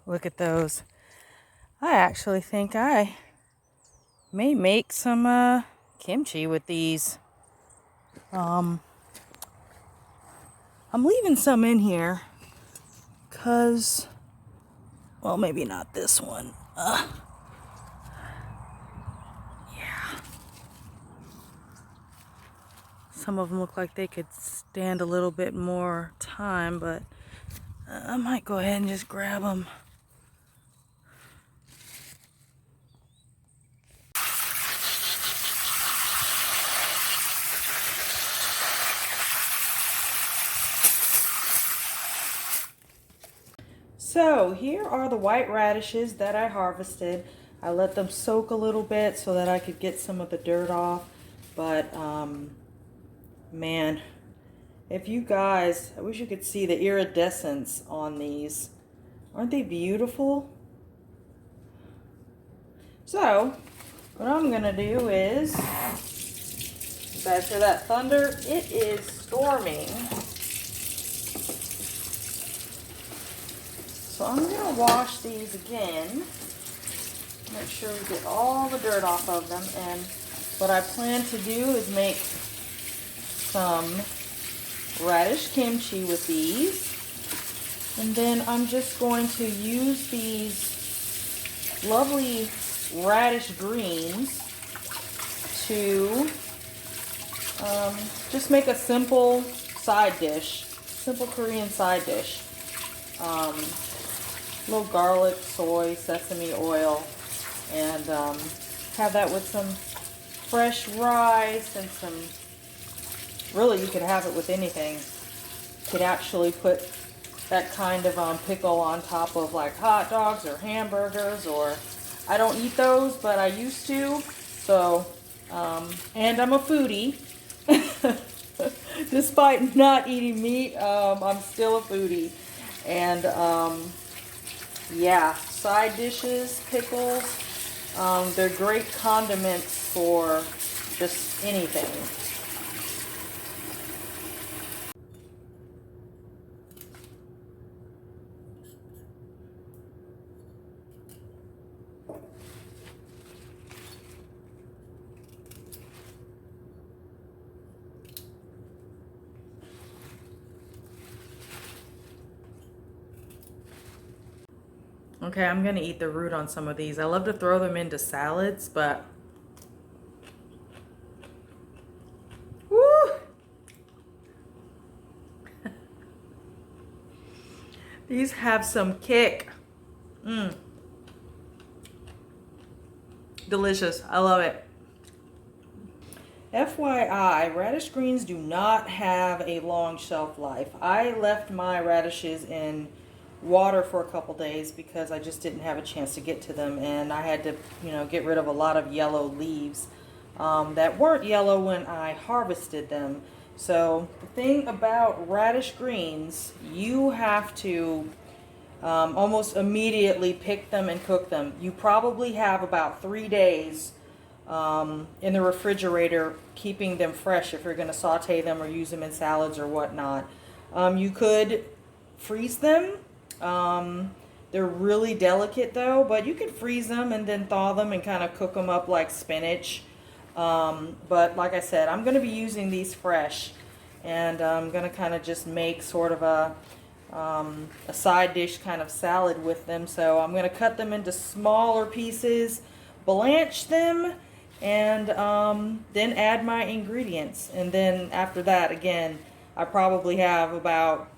Look at those. I actually think I may make some kimchi with these. I'm leaving some in here because, well, maybe not this one. Yeah. Some of them look like they could stand a little bit more time, but I might go ahead and just grab them. So here are the white radishes that I harvested. I let them soak a little bit so that I could get some of the dirt off. But man, if you guys, I wish you could see the iridescence on these. Aren't they beautiful? So what I'm gonna do is, you guys hear that thunder? It is storming. So I'm gonna wash these again. Make sure we get all the dirt off of them. And what I plan to do is make some radish kimchi with these. And then I'm just going to use these lovely radish greens to just make a simple side dish, simple Korean side dish. Little garlic, soy, sesame oil, and have that with some fresh rice and some, really you could have it with anything. You could actually put that kind of pickle on top of like hot dogs or hamburgers, or I don't eat those, but I used to. So, and I'm a foodie. Despite not eating meat, I'm still a foodie. And yeah, side dishes, pickles, they're great condiments for just anything. Okay, I'm gonna eat the root on some of these. I love to throw them into salads, but woo! These have some kick. Mmm. Delicious. I love it. FYI, radish greens do not have a long shelf life. I left my radishes in water for a couple days because I just didn't have a chance to get to them, and I had to, get rid of a lot of yellow leaves that weren't yellow when I harvested them. So the thing about radish greens, you have to almost immediately pick them and cook them. You probably have about 3 days in the refrigerator, keeping them fresh if you're going to saute them or use them in salads or whatnot. You could freeze them. They're really delicate though, but you can freeze them and then thaw them and kind of cook them up like spinach. But like I said, I'm going to be using these fresh, and I'm going to kind of just make sort of a side dish kind of salad with them. So I'm going to cut them into smaller pieces, blanch them, and then add my ingredients. And then after that, again, I probably have about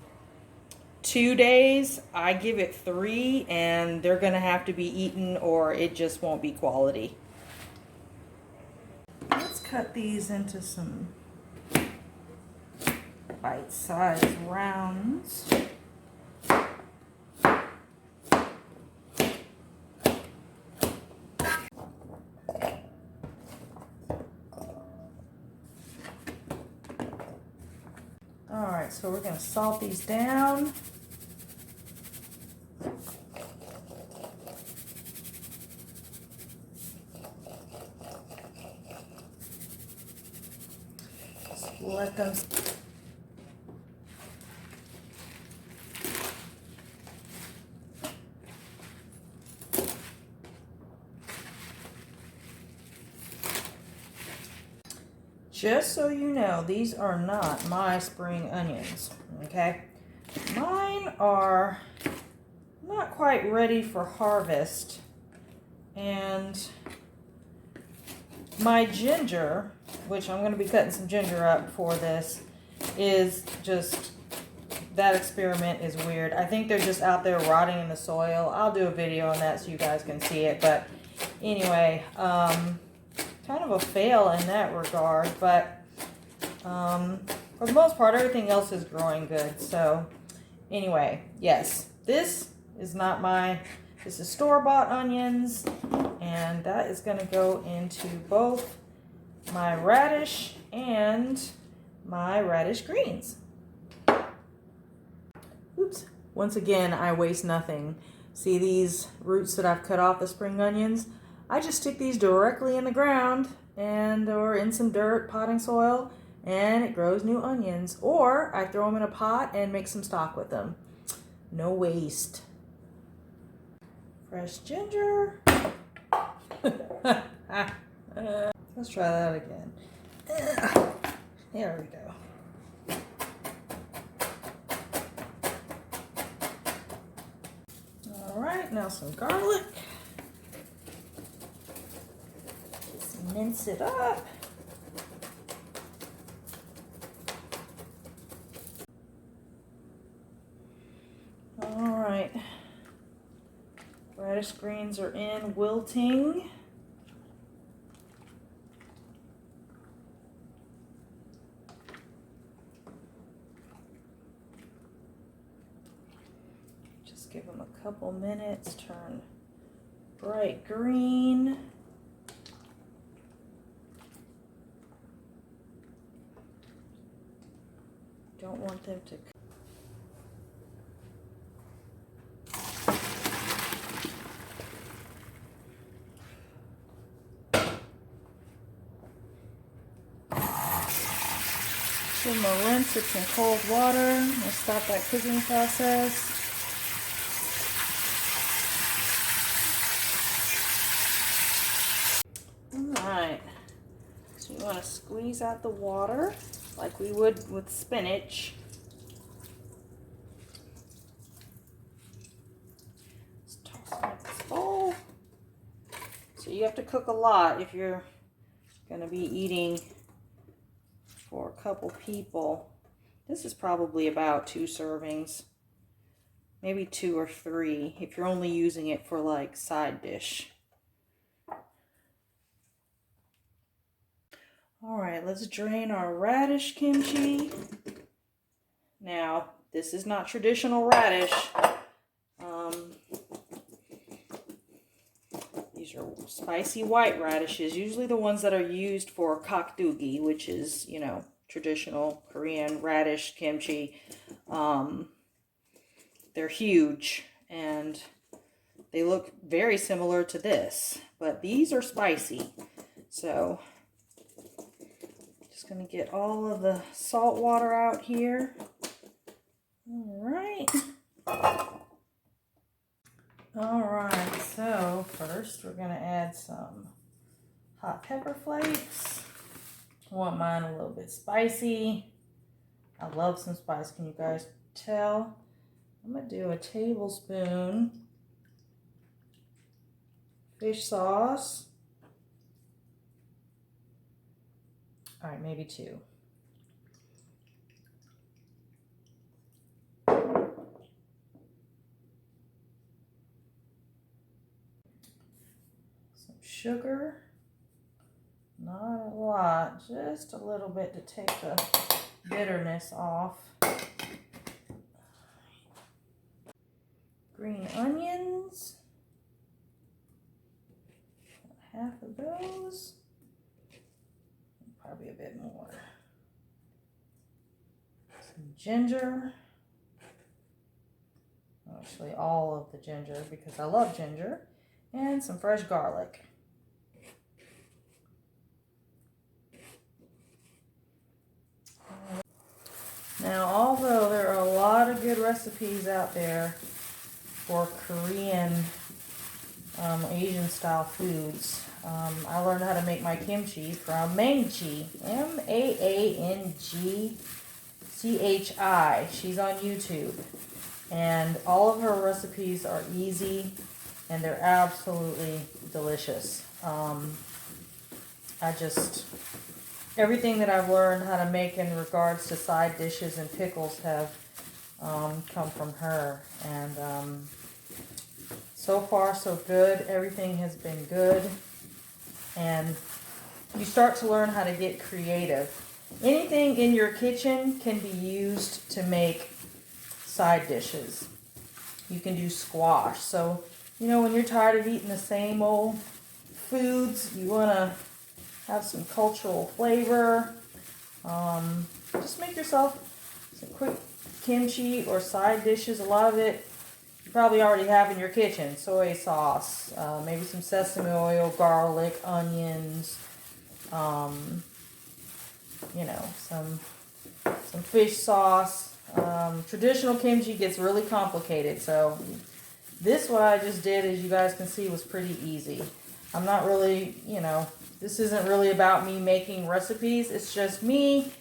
2 days. I give it 3, and they're going to have to be eaten or it just won't be quality. Let's cut these into some bite-sized rounds. Alright, so we're going to salt these down. Just let them. Just so you know, these are not my spring onions, okay? Mine are not quite ready for harvest, and my ginger, which I'm going to be cutting some ginger up for this, is just, that experiment is weird. I think they're just out there rotting in the soil. I'll do a video on that so you guys can see it, but anyway, kind of a fail in that regard, but for the most part, everything else is growing good. So anyway, yes, this is not my, this is store-bought onions, and that is going to go into both my radish and my radish greens. Oops. Once again, I waste nothing. See these roots that I've cut off the spring onions? I just stick these directly in the ground and or in some dirt, potting soil, and it grows new onions. Or I throw them in a pot and make some stock with them. No waste. Fresh ginger. Let's try that again. There we go. All right, now some garlic. Just mince it up. All right. Radish greens are in, wilting. Just give them a couple minutes, turn bright green. Don't want them to. Give them a rinse with some cold water and stop that cooking process. Alright, so you want to squeeze out the water like we would with spinach. Just toss it in this bowl. So you have to cook a lot if you're going to be eating for a couple people. This is probably about 2 servings, maybe 2 or 3 if you're only using it for like side dish. All right, let's drain our radish kimchi. Now, this is not traditional radish. These are spicy white radishes, usually the ones that are used for kakdugi, which is, you know, traditional Korean radish kimchi. They're huge and they look very similar to this, but these are spicy. So just going to get all of the salt water out here. All right. All right, so first we're going to add some hot pepper flakes. I want mine a little bit spicy. I love some spice, can you guys tell? I'm going to do a tablespoon fish sauce. All right, maybe 2. Some sugar. Not a lot, just a little bit to take the bitterness off. Green onions. Half of those. Probably a bit more. Some ginger. Actually, all of the ginger because I love ginger. And some fresh garlic. Now, although there are a lot of good recipes out there for Korean Asian style foods. I learned how to make my kimchi from Mangchi, Mangchi. She's on YouTube, and all of her recipes are easy and they're absolutely delicious. Everything that I've learned how to make in regards to side dishes and pickles have come from her, and so far so good. Everything has been good, and you start to learn how to get creative. Anything in your kitchen can be used to make side dishes. You can do squash. So, you know, when you're tired of eating the same old foods, you want to have some cultural flavor. Just make yourself some quick kimchi or side dishes. A lot of it you probably already have in your kitchen. Soy sauce, maybe some sesame oil, garlic, onions, you know, some fish sauce. Traditional kimchi gets really complicated, so this, what I just did, as you guys can see, was pretty easy. I'm not really, you know, this isn't really about me making recipes. It's just me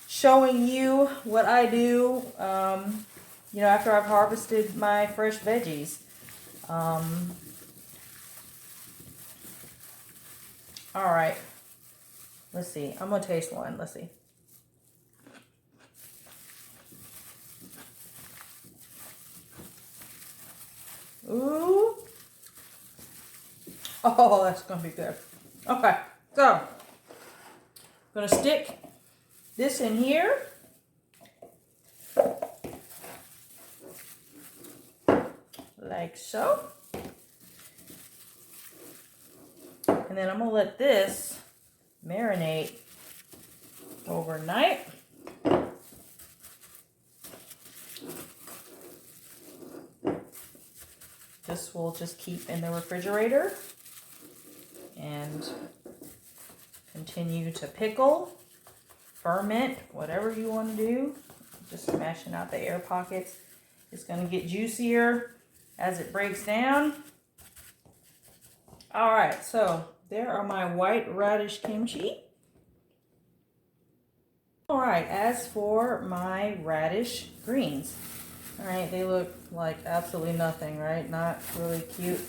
showing you what I do, you know, after I've harvested my fresh veggies. All right. Let's see. I'm going to taste one. Let's see. Ooh. Oh, that's going to be good. Okay. So, I'm going to stick this in here. Like so. And then I'm going to let this marinate overnight. This will just keep in the refrigerator and continue to pickle, ferment, whatever you want to do. Just smashing out the air pockets. It's going to get juicier as it breaks down. All right, so there are my white radish kimchi. All right, as for my radish greens, all right, they look like absolutely nothing, right? Not really cute.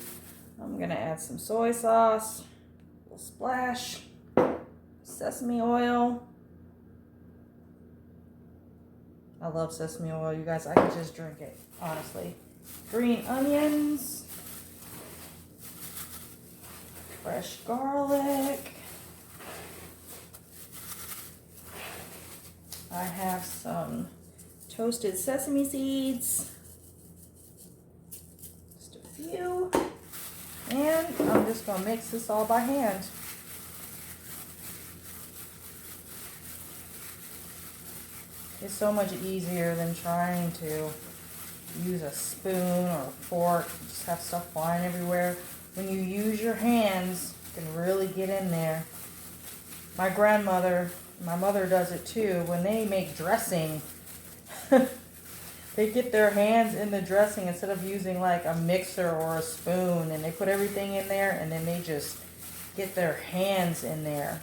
I'm gonna add some soy sauce, a little splash, sesame oil. I love sesame oil, you guys. I could just drink it, honestly. Green onions, fresh garlic. I have some toasted sesame seeds, just a few, and I'm just going to mix this all by hand. It's so much easier than trying to use a spoon or a fork, just have stuff flying everywhere. When you use your hands, you can really get in there. My grandmother, my mother does it too. When they make dressing, they get their hands in the dressing instead of using like a mixer or a spoon, and they put everything in there and then they just get their hands in there.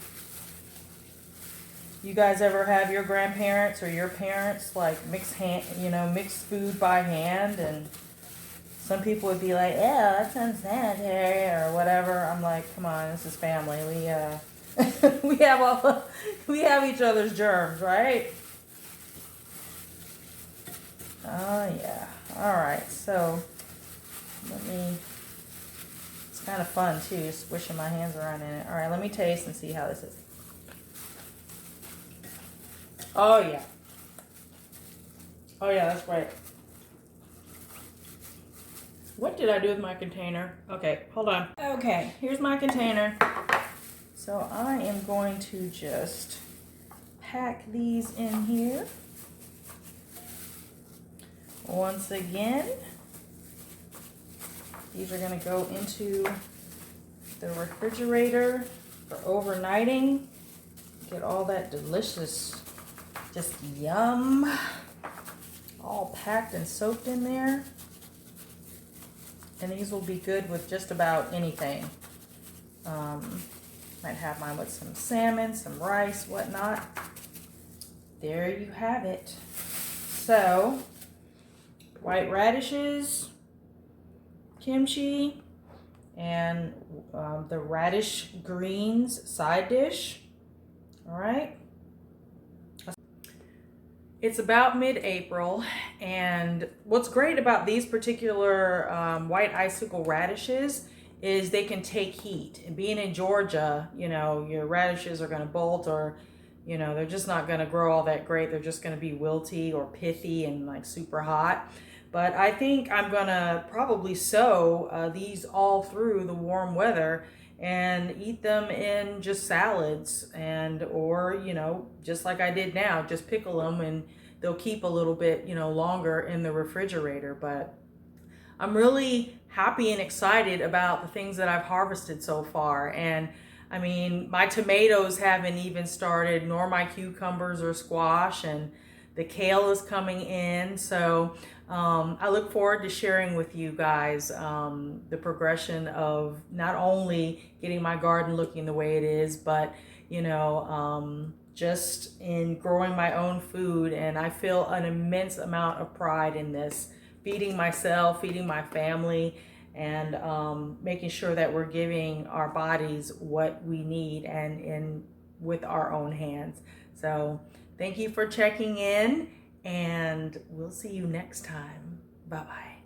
You guys ever have your grandparents or your parents like mix food by hand? And some people would be like, "Yeah, that's unsanitary," or whatever. I'm like, come on, this is family. We have each other's germs, right? Oh yeah. All right. So it's kind of fun too, squishing my hands around in it. All right, let me taste and see how this is. Oh yeah. Oh yeah, that's great. What did I do with my container? Okay, hold on. Okay, here's my container. So I am going to just pack these in here. Once again, these are going to go into the refrigerator for overnighting. Get all that delicious, just yum, all packed and soaked in there. And these will be good with just about anything. Might have mine with some salmon, some rice, whatnot. There you have it. So, white radishes, kimchi, and the radish greens side dish. All right. It's about mid-April, and what's great about these particular white icicle radishes is they can take heat. And being in Georgia, you know, your radishes are going to bolt, or, you know, they're just not going to grow all that great. They're just going to be wilty or pithy and like super hot. But I think I'm going to probably sow these all through the warm weather and eat them in just salads, and or, you know, just like I did now, just pickle them, and they'll keep a little bit, you know, longer in the refrigerator. But I'm really happy and excited about the things that I've harvested so far. And I mean, my tomatoes haven't even started, nor my cucumbers or squash, and the kale is coming in. So I look forward to sharing with you guys the progression of not only getting my garden looking the way it is, but, you know, just in growing my own food. And I feel an immense amount of pride in this, feeding myself, feeding my family, and making sure that we're giving our bodies what we need, and with our own hands. So thank you for checking in, and we'll see you next time. Bye-bye.